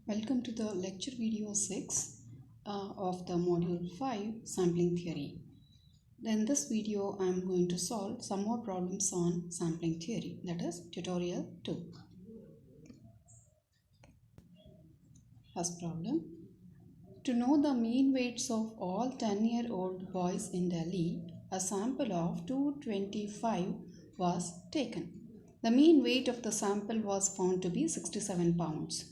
Welcome to the lecture video 6 of the module 5 sampling theory. In this video I am going to solve some more problems on sampling theory, that is tutorial 2. First problem. To know the mean weights of all 10-year-old boys in Delhi, a sample of 225 was taken. The mean weight of the sample was found to be 67 pounds.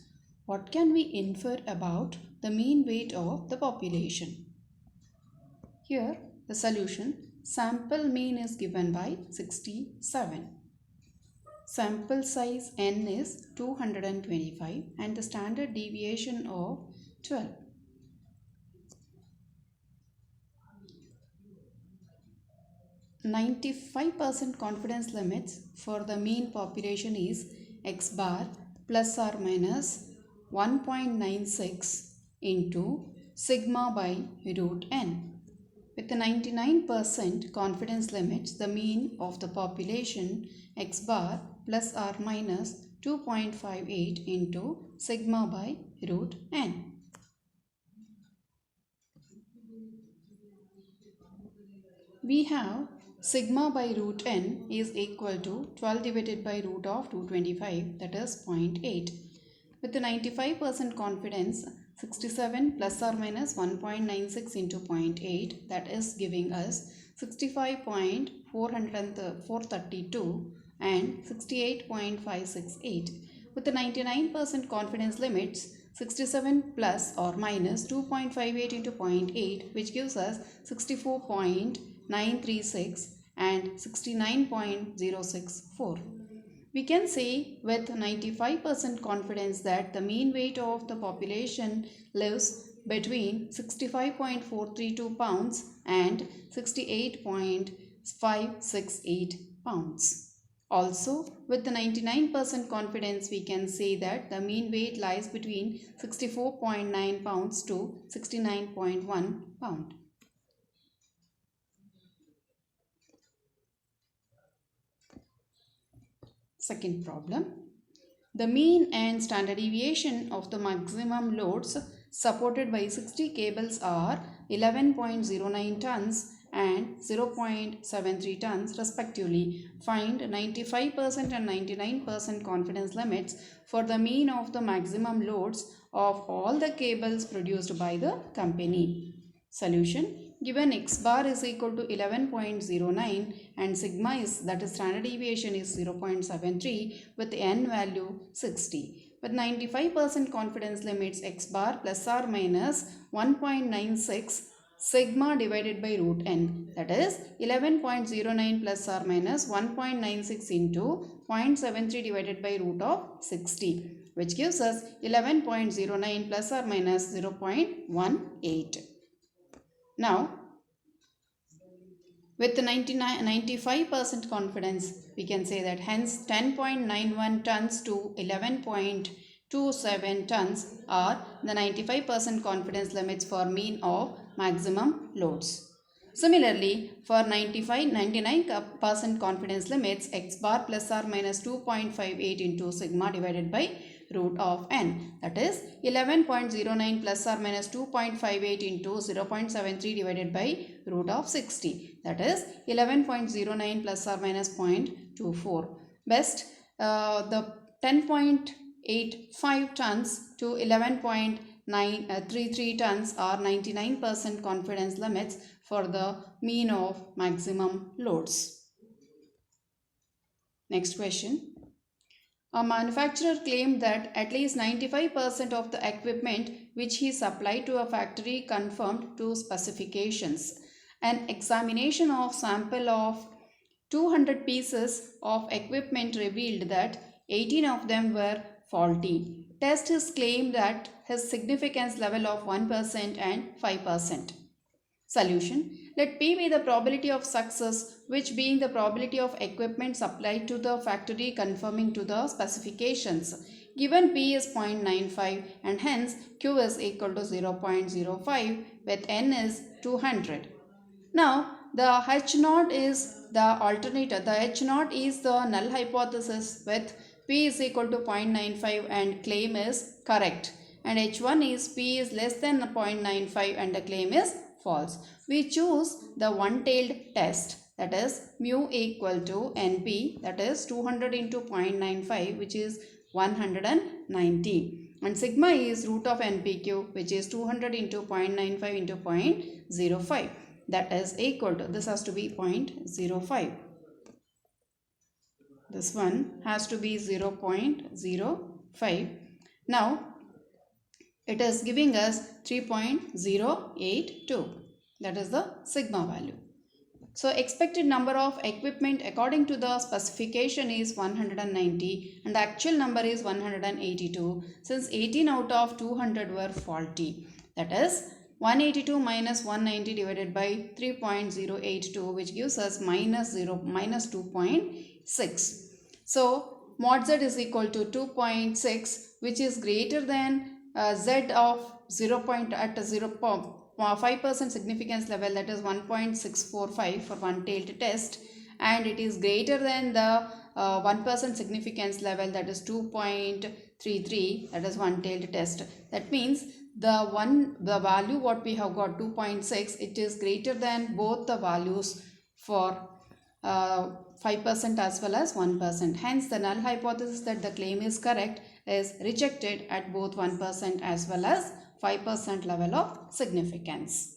What can we infer about the mean weight of the population? Here the solution, sample mean is given by 67. Sample size n is 225 and the standard deviation of 12. %95% confidence limits for the mean population is x bar plus or minus 1.96 into sigma by root n. With the 99% confidence limits, the mean of the population x bar plus or minus 2.58 into sigma by root n. We have sigma by root n is equal to 12 divided by root of 225, that is 0.8. With the 95% confidence, 67 plus or minus 1.96 into 0.8, that is giving us 65.432 and 68.568. With the 99% confidence limits, 67 plus or minus 2.58 into 0.8, which gives us 64.936 and 69.064. We can say with 95% confidence that the mean weight of the population lives between 65.432 pounds and 68.568 pounds. Also, with the 99% confidence, we can say that the mean weight lies between 64.9 pounds to 69.1 pound. Second problem. The mean and standard deviation of the maximum loads supported by 60 cables are 11.09 tons and 0.73 tons respectively. Find 95% and 99% confidence limits for the mean of the maximum loads of all the cables produced by the company. Solution. Given x bar is equal to 11.09 and sigma is, that is standard deviation, is 0.73 with n value 60. With 95% confidence limits, x bar plus or minus 1.96 sigma divided by root n, that is 11.09 plus or minus 1.96 into 0.73 divided by root of 60, which gives us 11.09 plus or minus 0.18. Now, with the 95% confidence, we can say that hence 10.91 tons to 11.27 tons are the 95% confidence limits for mean of maximum loads. Similarly, for 99% confidence limits, x bar plus or minus 2.58 into sigma divided by root of n, that is 11.09 plus or minus 2.58 into 0.73 divided by root of 60, that is 11.09 plus or minus 0.24. Best, the 10.85 tons to 11.933 tons are 99% confidence limits for the mean of maximum loads. Next question. A manufacturer claimed that at least 95% of the equipment which he supplied to a factory conformed to specifications. An examination of sample of 200 pieces of equipment revealed that 18 of them were faulty. Test his claim that his significance level of 1% and 5%. Solution. Let P be the probability of success, which being the probability of equipment supplied to the factory conforming to the specifications. Given P is 0.95 and hence Q is equal to 0.05 with N is 200. Now the H0 is the alternator. The H0 is the null hypothesis with P is equal to 0.95 and claim is correct. and H1 is P is less than 0.95 and the claim is false. We choose the one-tailed test, that is mu equal to NP, that is 200 into 0.95, which is 190, and sigma is root of NPQ, which is 200 into 0.95 into 0.05, that is equal to, this has to be 0.05. This one has to be 0.05. Now it is giving us 3.082. That is the sigma value. So expected number of equipment according to the specification is 190 and the actual number is 182, since 18 out of 200 were faulty. That is 182 minus 190 divided by 3.082, which gives us minus 2.6. So mod z is equal to 2.6, which is greater than z of 0.5% significance level, that is 1.645 for one-tailed test, and it is greater than the 1% significance level, that is 2.33, that is one-tailed test. That means the value what we have got 2.6, it is greater than both the values for 5% as well as 1%. Hence the null hypothesis that the claim is correct is rejected at both 1% as well as 5% level of significance.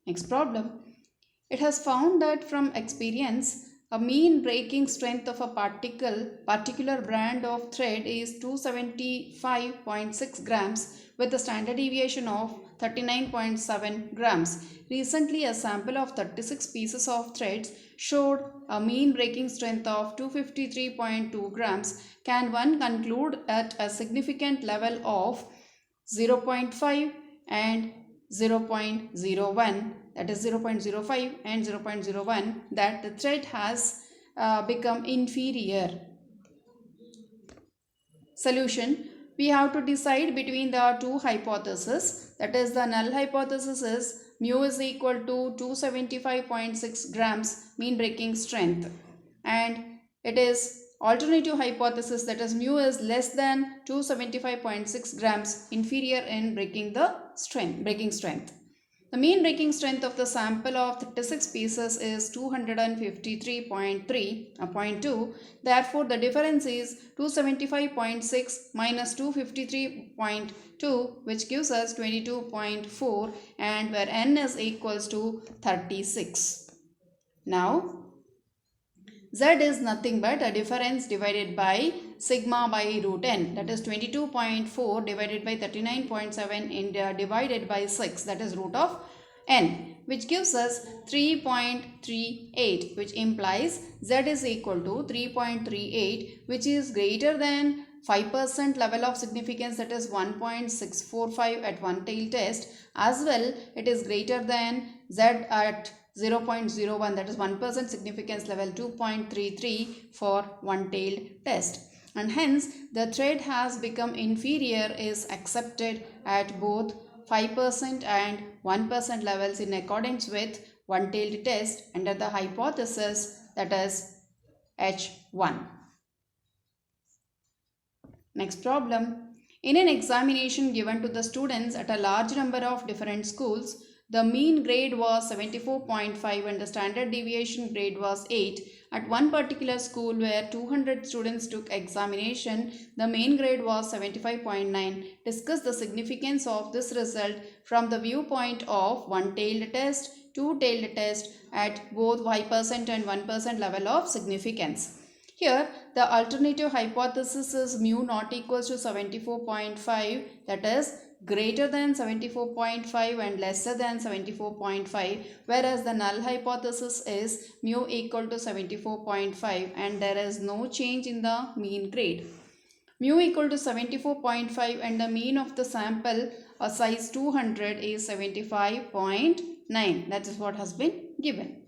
Next problem. It has found that from experience, a mean breaking strength of a particular brand of thread is 275.6 grams with a standard deviation of 39.7 grams. Recently, a sample of 36 pieces of threads showed a mean breaking strength of 253.2 grams. Can one conclude at a significant level of 0.5 and 0.01, that is 0.05 and 0.01, that the thread has become inferior? Solution. We have to decide between the two hypotheses, that is the null hypothesis is mu is equal to 275.6 grams mean breaking strength, and it is alternative hypothesis, that is mu is less than 275.6 grams inferior in breaking strength. The mean breaking strength of the sample of 36 pieces is 253.2. Therefore, the difference is 275.6 minus 253.2, which gives us 22.4, and where n is equals to 36. Now, z is nothing but a difference divided by sigma by root n, that is 22.4 divided by 39.7 divided by 6, that is root of n, which gives us 3.38, which implies z is equal to 3.38, which is greater than 5% level of significance, that is 1.645 at one-tailed test, as well it is greater than z at 0.01, that is 1% significance level, 2.33 for one-tailed test, and hence the thread has become inferior is accepted at both 5% and 1% levels in accordance with one-tailed test under the hypothesis, that is H1. Next problem. In an examination given to the students at a large number of different schools, the mean grade was 74.5 and the standard deviation grade was 8. At one particular school where 200 students took examination, the mean grade was 75.9. Discuss the significance of this result from the viewpoint of one-tailed test, two-tailed test at both 5% and 1% level of significance. Here, the alternative hypothesis is mu not equals to 74.5, that is greater than 74.5 and lesser than 74.5, whereas the null hypothesis is mu equal to 74.5 and there is no change in the mean grade. Mu equal to 74.5 and the mean of the sample size 200 is 75.9. That is what has been given.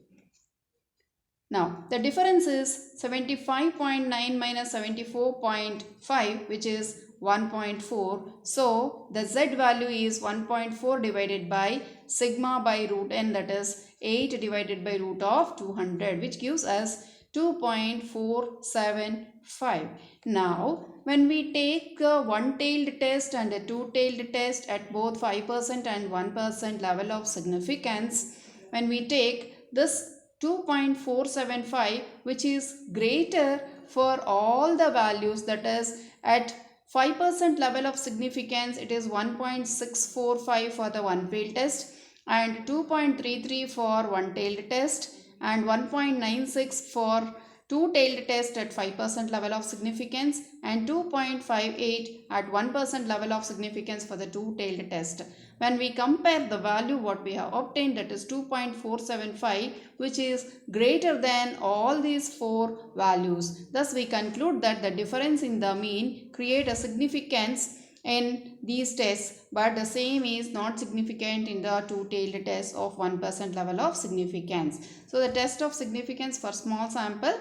Now, the difference is 75.9 minus 74.5, which is 1.4. So, the z value is 1.4 divided by sigma by root n, that is 8 divided by root of 200, which gives us 2.47 5. Now, when we take a one-tailed test and a two-tailed test at both 5% and 1% level of significance, when we take this 2.475, which is greater for all the values, that is at 5% level of significance, it is 1.645 for the one-tailed test and 2.33 for one-tailed test and 1.96 for two-tailed test at 5% level of significance and 2.58 at 1% level of significance for the two-tailed test. When we compare the value what we have obtained, that is 2.475, which is greater than all these four values. Thus we conclude that the difference in the mean create a significance in these tests, but the same is not significant in the two-tailed test of 1% level of significance. So the test of significance for small sample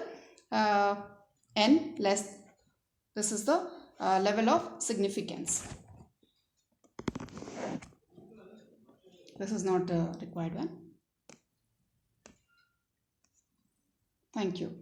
n less, this is the level of significance. This is not a required one. Thank you.